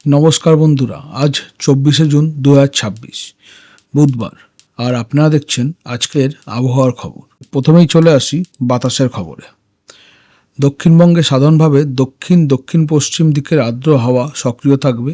নমস্কার বন্ধুরা, আজ 24শে জুন 2026 বুধবার, আর আপনারা দেখছেন আজকের আবহাওয়ার খবর। প্রথমেই চলে আসি বাতাসের খবরে। দক্ষিণবঙ্গে সাধারণভাবে দক্ষিণ দক্ষিণ পশ্চিম দিকের আর্দ্র হাওয়া সক্রিয় থাকবে।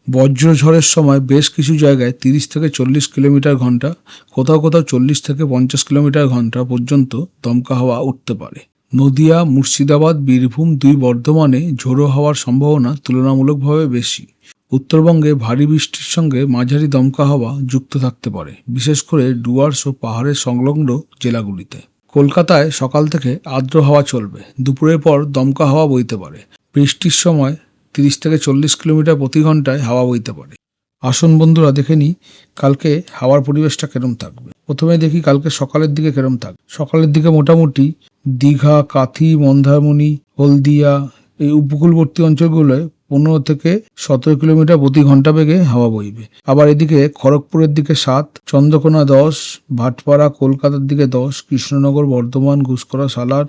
বজ্রঝড়ের সময় বেশ কিছু জায়গায় 30 থেকে 40 কিলোমিটার ঘন্টা, কোথাও কোথাও 40 থেকে 50 কিলোমিটার ঘন্টা পর্যন্ত দমকা হাওয়া উঠতে পারে। নদিয়া, মুর্শিদাবাদ, বীরভূম, দুই বর্ধমানে ঝোড়ো হাওয়ার সম্ভাবনা তুলনামূলকভাবে বেশি। উত্তরবঙ্গে ভারী বৃষ্টির সঙ্গে মাঝারি দমকা হাওয়া যুক্ত থাকতে পারে, বিশেষ করে ডুয়ার্স ও পাহাড়ের সংলগ্ন জেলাগুলিতে। কলকাতায় সকাল থেকে আর্দ্র হাওয়া চলবে, দুপুরের পর দমকা হাওয়া বইতে পারে। বৃষ্টির সময় 30 থেকে 40 কিলোমিটার প্রতি ঘন্টায় হাওয়া বইতে পারে। আসুন বন্ধুরা, দেখে নিই কালকে হাওয়ার পরিবেশটা কেরম থাকবে। প্রথমে দেখি কালকে সকালের দিকে কেরম থাকবে। সকালের দিকে মোটামুটি দীঘা, কাথি, মন্দারমণি, হলদিয়া এই উপকূলবর্তী অঞ্চলগুলোয় 15 থেকে 17 কিলোমিটার প্রতি ঘন্টা বেগে হাওয়া বইবে। আবার এদিকে খড়গপুরের দিকে 7, চন্দ্রকোনা 10, ভাটপাড়া কলকাতার দিকে 10, কৃষ্ণনগর, বর্ধমান, ঘুসকরা, সালার,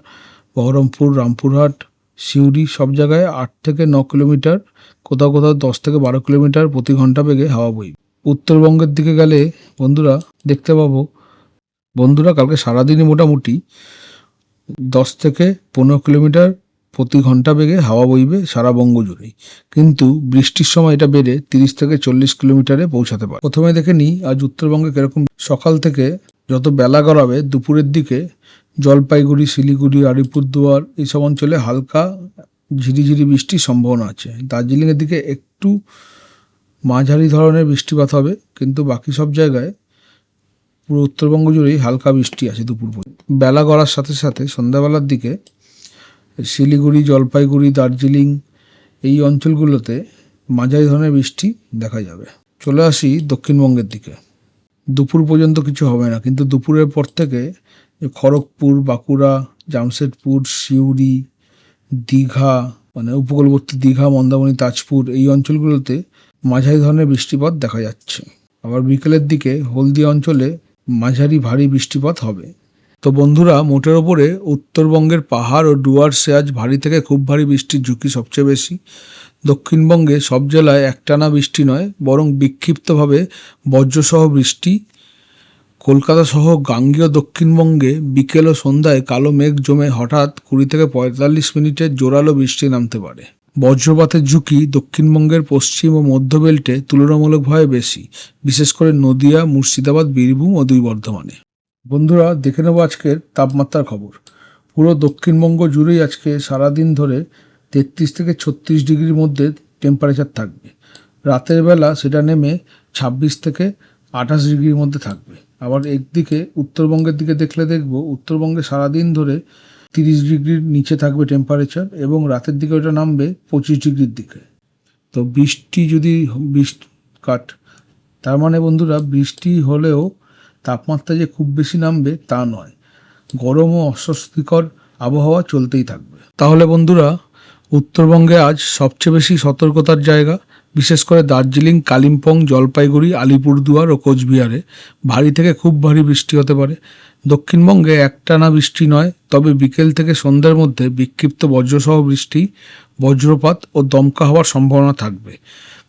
বহরমপুর, রামপুরহাট, সিউড়ি সব জায়গায় 8 থেকে 9 কিলোমিটার, কোথাও কোথাও 10 থেকে 12 কিলোমিটার প্রতি ঘন্টা বেগে হাওয়া বইবে। উত্তরবঙ্গের দিকে গেলে বন্ধুরা দেখতে পাবো কালকে সারাদিনই মোটামুটি 10 থেকে 15 কিলোমিটার প্রতি ঘন্টা বেগে হাওয়া বইবে সারা বঙ্গ জুড়েই, কিন্তু বৃষ্টির সময় এটা বেড়ে 30 থেকে 40 কিলোমিটারে পৌঁছাতে পারে। প্রথমে দেখে নিই আজ উত্তরবঙ্গে কিরকম। সকাল থেকে যত বেলা গড়াবে দুপুরের দিকে জলপাইগুড়ি, শিলিগুড়ি, আলিপুরদুয়ার এইসব অঞ্চলে হালকা ঝিরিঝিরি বৃষ্টির সম্ভাবনা আছে। দার্জিলিংয়ের দিকে একটু মাঝারি ধরনের বৃষ্টিপাত হবে, কিন্তু বাকি সব জায়গায় পুরো উত্তরবঙ্গ জুড়েই হালকা বৃষ্টি আছে দুপুর পর্যন্ত। বেলা গড়ার সাথে সাথে সন্ধ্যাবেলার দিকে শিলিগুড়ি, জলপাইগুড়ি, দার্জিলিং এই অঞ্চলগুলোতে মাঝারি ধরনের বৃষ্টি দেখা যাবে। চলে আসি দক্ষিণবঙ্গের দিকে। দুপুর পর্যন্ত কিছু হবে না, কিন্তু দুপুরের পর থেকে খড়গপুর, বাঁকুড়া, জামশেদপুর, সিউড়ি, দীঘা মানে উপকূলবর্তী দীঘা, মন্দারমণি, তাজপুর এই অঞ্চলগুলোতে মাঝারি ধরনের বৃষ্টিপাত দেখা যাচ্ছে। আবার বিকেলের দিকে হলদিয়া অঞ্চলে মাঝারি ভারী বৃষ্টিপাত হবে। তো বন্ধুরা, মোটের ওপরে উত্তরবঙ্গের পাহাড় ও ডুয়ার্সে আজ ভারী থেকে খুব ভারী বৃষ্টির ঝুঁকি সবচেয়ে বেশি। দক্ষিণবঙ্গে সব জেলায় একটানা বৃষ্টি নয়, বরং বিক্ষিপ্তভাবে বজ্রসহ বৃষ্টি। কলকাতা সহ গাঙ্গেয় দক্ষিণবঙ্গে বিকেল ও সন্ধ্যায় কালো মেঘ জমে হঠাৎ 20 থেকে 45 মিনিটের জোরালো বৃষ্টি নামতে পারে। বজ্রপাতের ঝুঁকি দক্ষিণবঙ্গের পশ্চিম ও মধ্য বেল্টে তুলনামূলকভাবে বেশি, বিশেষ করে নদিয়া, মুর্শিদাবাদ, বীরভূম ও দুই বর্ধমানে। বন্ধুরা, দেখে নেব আজকের তাপমাত্রার খবর। পুরো দক্ষিণবঙ্গ জুড়েই আজকে সারাদিন ধরে 33 থেকে 36 ডিগ্রির মধ্যে টেম্পারেচার থাকবে। রাতের বেলা সেটা নেমে 26 থেকে 28 ডিগ্রির মধ্যে থাকবে। আবার একদিকে উত্তরবঙ্গের দিকে দেখব উত্তরবঙ্গে সারাদিন ধরে 30 ডিগ্রির নিচে থাকবে টেম্পারেচার, এবং রাতের দিকে ওটা নামবে 25 ডিগ্রির দিকে। তো বৃষ্টি যদি তার মানে বন্ধুরা, বৃষ্টি হলেও তাপমাত্রা যে খুব বেশি নামবে তা নয়, গরম ও অস্বস্তিকর আবহাওয়া চলতেই থাকবে। তাহলে বন্ধুরা, উত্তরবঙ্গে আজ সবচেয়ে বেশি সতর্কতার জায়গা, বিশেষ করে দার্জিলিং, কালিম্পং, জলপাইগুড়ি, আলিপুরদুয়ার ও কোচবিহারে ভারী থেকে খুব ভারী বৃষ্টি হতে পারে। দক্ষিণবঙ্গে একটানা বৃষ্টি নয়, তবে বিকেল থেকে সন্ধ্যার মধ্যে বিক্ষিপ্ত বজ্রসহ বৃষ্টি, বজ্রপাত ও দমকা হওয়ার সম্ভাবনা থাকবে।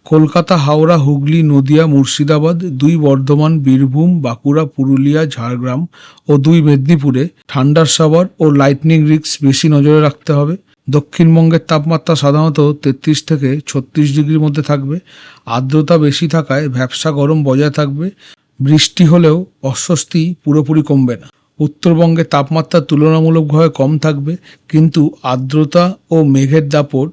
কলকাতা, হাওড়া, হুগলি, নদিয়া, মুর্শিদাবাদ, দুই বর্ধমান, বীরভূম, বাঁকুড়া, পুরুলিয়া, ঝাড়গ্রাম ও দুই মেদিনীপুরে ঠান্ডার শাওয়ার ও লাইটনিং রিস্ক বেশি নজরে রাখতে হবে। দক্ষিণবঙ্গের তাপমাত্রা সাধারণত 33 থেকে 36 ডিগ্রির মধ্যে থাকবে। আর্দ্রতা বেশি থাকায় ভ্যাপসা গরম বজায় থাকবে। বৃষ্টি হলেও অস্বস্তি পুরোপুরি কমবে না। উত্তরবঙ্গে তাপমাত্রা তুলনামূলকভাবে কম থাকবে, কিন্তু আর্দ্রতা ও মেঘের দাপট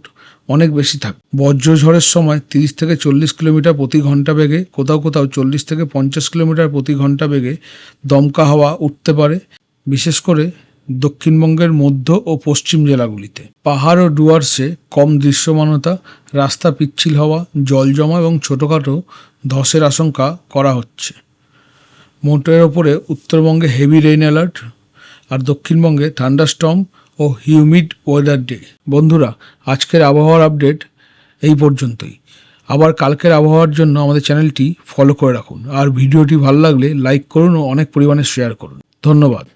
অনেক বেশি থাকবে। বজ্রঝড়ের সময় 30 থেকে 40 কিলোমিটার প্রতি ঘন্টা বেগে, কোথাও কোথাও 40 থেকে 50 কিলোমিটার প্রতি ঘন্টা বেগে দমকা হাওয়া উঠতে পারে, বিশেষ করে দক্ষিণবঙ্গের মধ্য ও পশ্চিম জেলাগুলিতে। পাহাড় ও ডুয়ার্সে কম দৃশ্যমানতা, রাস্তা পিচ্ছিল হওয়া, জল জমা এবং ছোটোখাটো ধসের আশঙ্কা করা হচ্ছে। মোটের ওপরে উত্তরবঙ্গে হেভি রেইন অ্যালার্ট, আর দক্ষিণবঙ্গে থান্ডারস্টর্ম ও হিউমিড ওয়েদার ডে। বন্ধুরা, আজকের আবহাওয়ার আপডেট এই পর্যন্তই। আবার কালকের আবহাওয়ার জন্য আমাদের চ্যানেলটি ফলো করে রাখুন, আর ভিডিওটি ভালো লাগলে লাইক করুন ও অনেক পরিমাণে শেয়ার করুন। ধন্যবাদ।